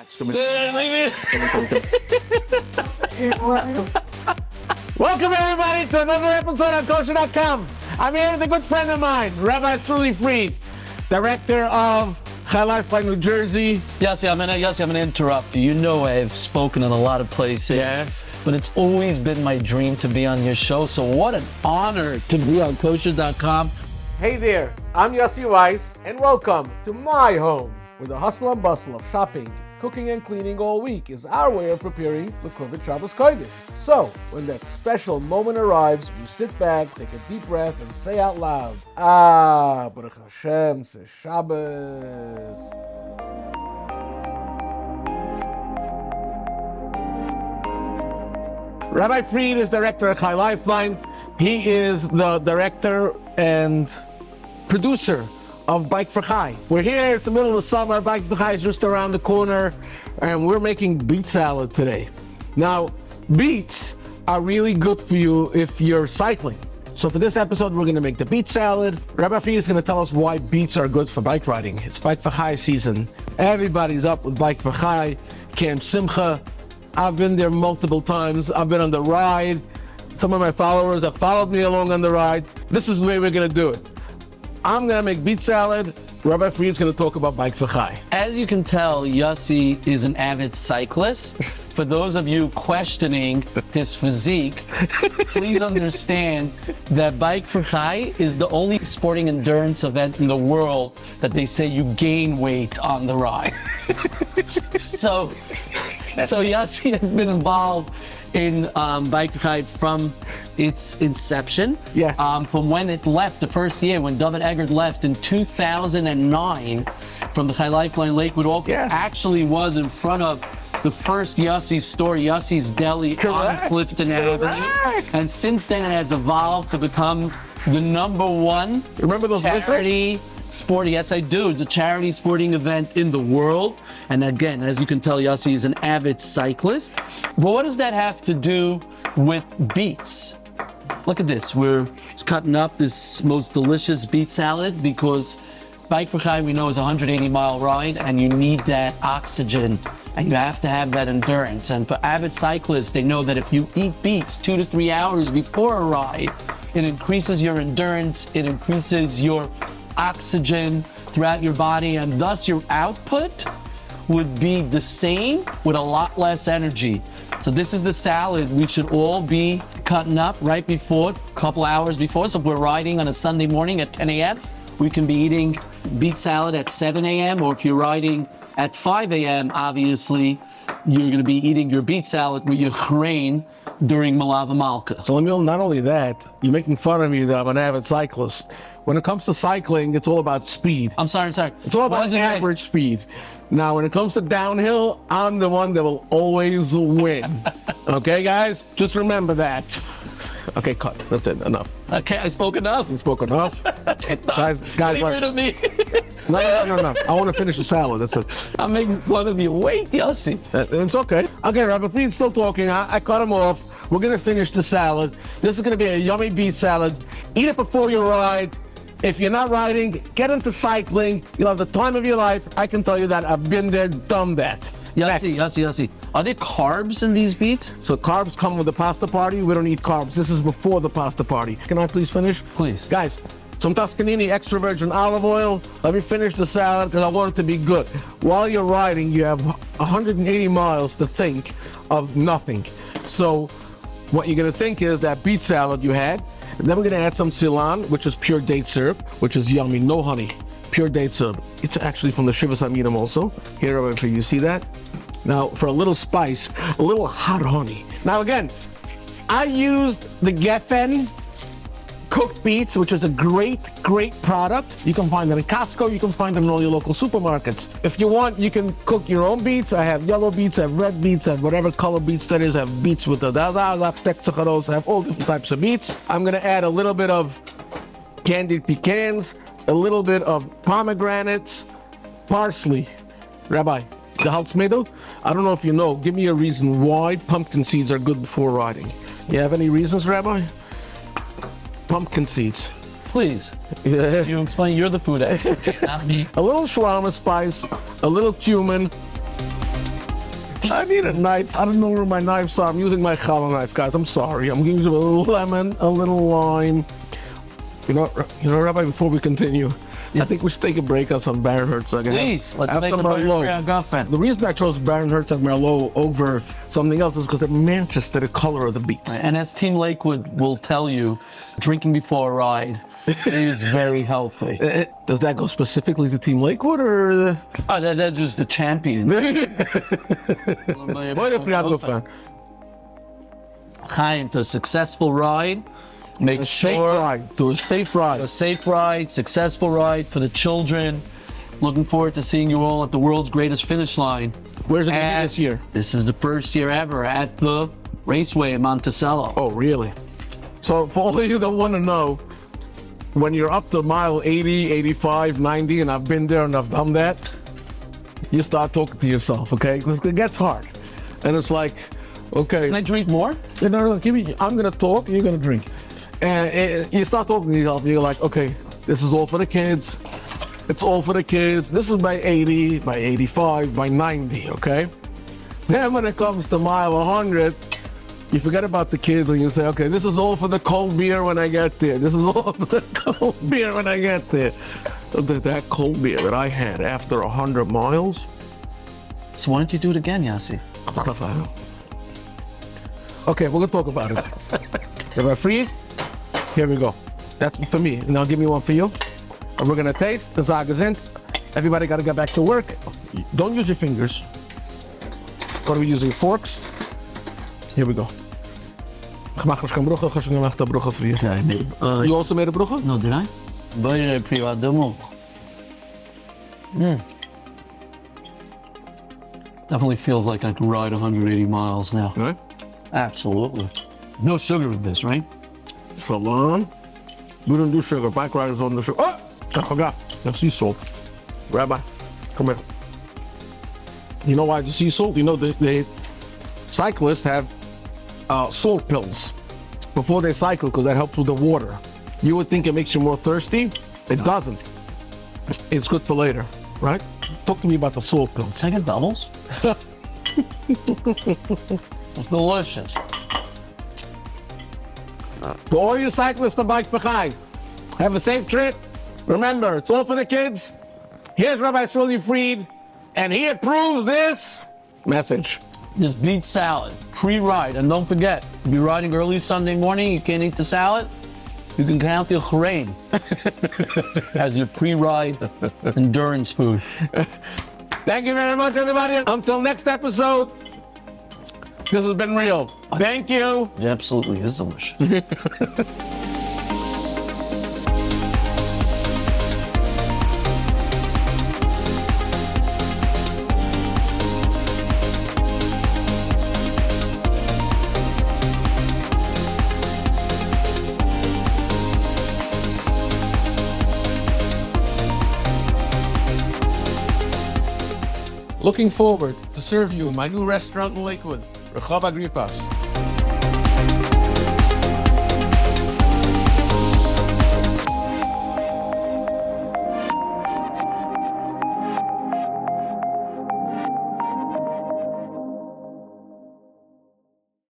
Welcome everybody to another episode of kosher.com. I'm here with a good friend of mine, Rabbi Sruli, director of Lifeline, New Jersey. Yussi, I'm gonna interrupt you. You know I've spoken in a lot of places. Yes. But it's always been my dream to be on your show. So what an honor to be on kosher.com. Hey there, I'm Yussi Weisz, and welcome to my home, where the hustle and bustle of shopping, cooking, and cleaning all week is our way of preparing the Kovet Shabbos Kodesh. So, when that special moment arrives, we sit back, take a deep breath, and say out loud, Baruch Hashem, c'est Shabbos. Rabbi Fried is director of Lifeline. He is the director and producer of Bike for Chai. We're here, it's the middle of the summer, Bike for Chai is just around the corner, and we're making beet salad today. Now, beets are really good for you if you're cycling. So for this episode, we're gonna make the beet salad. Rabbi Fried is gonna tell us why beets are good for bike riding. It's Bike for Chai season. Everybody's up with Bike for Chai, Camp Simcha. I've been there multiple times. I've been on the ride. Some of my followers have followed me along on the ride. This is the way we're gonna do it. I'm gonna make beet salad. Rabbi Fried's gonna talk about Bike for Chai. As you can tell, Yussi is an avid cyclist. For those of you questioning his physique, please understand that Bike for Chai is the only sporting endurance event in the world that they say you gain weight on the ride. So Yussi has been involved in Bike for Chai from its inception. Yes. From when it left, the first year, when David Eggert left in 2009 from the Chai Lifeline Lakewood office, Yes. actually was in front of the first Yussi store, Yussi's Deli on Clifton Avenue. And since then it has evolved to become the #1 Remember those charity sporting, yes I do, the charity sporting event in the world. And again, as you can tell, Yussi is an avid cyclist. But what does that have to do with beets? Look at this, we're cutting up this most delicious beet salad because Bike for Chai, we know, is a 180-mile ride, and you need that oxygen, and you have to have that endurance. And for avid cyclists, they know that if you eat beets 2 to 3 hours before a ride, it increases your endurance, it increases your oxygen throughout your body, and thus your output would be the same with a lot less energy. So this is the salad we should all be cutting up right before, a couple hours before. So if we're riding on a Sunday morning at 10 a.m., we can be eating beet salad at 7 a.m. Or if you're riding at 5 a.m., obviously, you're going to be eating your beet salad with your grain during Malava Malka. So Emil, not only that, you're making fun of me that I'm an avid cyclist. When it comes to cycling, it's all about speed. I'm sorry. It's all about average speed. Now, when it comes to downhill, I'm the one that will always win. Okay, guys? Just remember that. Okay, cut. That's it. Enough. Okay, I spoke enough. You spoke enough. guys, Get rid of me. No. I want to finish the salad. That's it. I'm making fun of you. Wait, Yussi. It's okay. Okay, Rabbi Fried's still talking. I cut him off. We're going to finish the salad. This is going to be a yummy beet salad. Eat it before you ride. If you're not riding, get into cycling. You'll have the time of your life. I can tell you that. I've been there, done that. Yussi. Are there carbs in these beets? So carbs come with the pasta party. We don't eat carbs. This is before the pasta party. Can I please finish? Please. Guys, some Toscanini extra virgin olive oil. Let me finish the salad because I want it to be good. While you're riding, you have 180 miles to think of nothing. So what you're going to think is that beet salad you had. And then we're going to add some Ceylon, which is pure date syrup, which is yummy, no honey, pure date syrup. It's actually from the Shivas Amidim also. Here, over here, you see that? Now, for a little spice, a little hot honey. Now, again, I used the Geffen cooked beets, which is a great product. You can find them in Costco. You can find them in all your local supermarkets. If you want, you can cook your own beets. I have yellow beets, I have red beets, I have whatever color beets that is. I have beets with the texacaros. I have all different types of beets. I'm gonna add a little bit of candied pecans, a little bit of pomegranates, parsley. Rabbi, the halsmedo, I don't know if you know, give me a reason why pumpkin seeds are good before riding. You have any reasons, Rabbi? Pumpkin seeds. Please. You explain, you're the food expert, not me. A little shawarma spice, a little cumin, I need a knife. I don't know where my knives are. I'm using my challah knife, guys. I'm sorry. I'm using a little lemon, a little lime. You know, Rabbi, before we continue, I think we should take a break on some Baron Hertz again. Please, let's Have make some a Merlot. The reason I chose Baron Hertz and Merlot over something else is because it matches to the color of the beets. And as Team Lakewood will tell you, drinking before a ride is very healthy. Does that go specifically to Team Lakewood or? That's just the champion. Chaim, to a successful ride. Make sure To a safe ride. a safe ride, successful ride for the children. Looking forward to seeing you all at the world's greatest finish line. Where's it going to be And this year? This is the first year ever at the Raceway in Monticello. Oh, really? So for all of you that want to know, when you're up to mile 80, 85, 90, and I've been there and I've done that, you start talking to yourself, okay? Because it gets hard. And it's like, okay. Can I drink more? No, give me, I'm going to talk, you're going to drink. And you start talking to yourself, you're like, okay, this is all for the kids. It's all for the kids. This is by 80, by 85, by 90, okay? Then when it comes to mile 100, you forget about the kids and you say, okay, this is all for the cold beer when I get there. This is all for the cold beer when I get there. That cold beer that I had after 100 miles. So why don't you do it again, Yussi? Okay, we're gonna talk about it. Am I free? Here we go. That's for me. Now give me one for you. And we're gonna taste the Zagazint. Everybody gotta get back to work. Don't use your fingers. Gotta be using forks. Here we go. You also made a brucha? No, did I? Definitely feels like I can ride 180 miles now. Right? Absolutely. No sugar with this, right? Salon. We don't do sugar. Bike riders don't do sugar. Oh, I forgot. The sea salt. Rabbi, come here. You know why the sea salt? You know the cyclists have salt pills before they cycle because that helps with the water. You would think it makes you more thirsty. It doesn't. It's good for later, right? Talk to me about the salt pills. Second doubles? It's delicious. To all you cyclists on bike behind, have a safe trip. Remember, it's all for the kids. Here's Rabbi Sruli Fried, and he approves this message. This beet salad, pre-ride, and don't forget, if you're riding early Sunday morning, you can't eat the salad, you can count your grain as your pre-ride endurance food. Thank you very much, everybody. Until next episode, this has been real. Thank you. It absolutely is delicious. Looking forward to serve you in my new restaurant in Lakewood, Rechov Agrippas.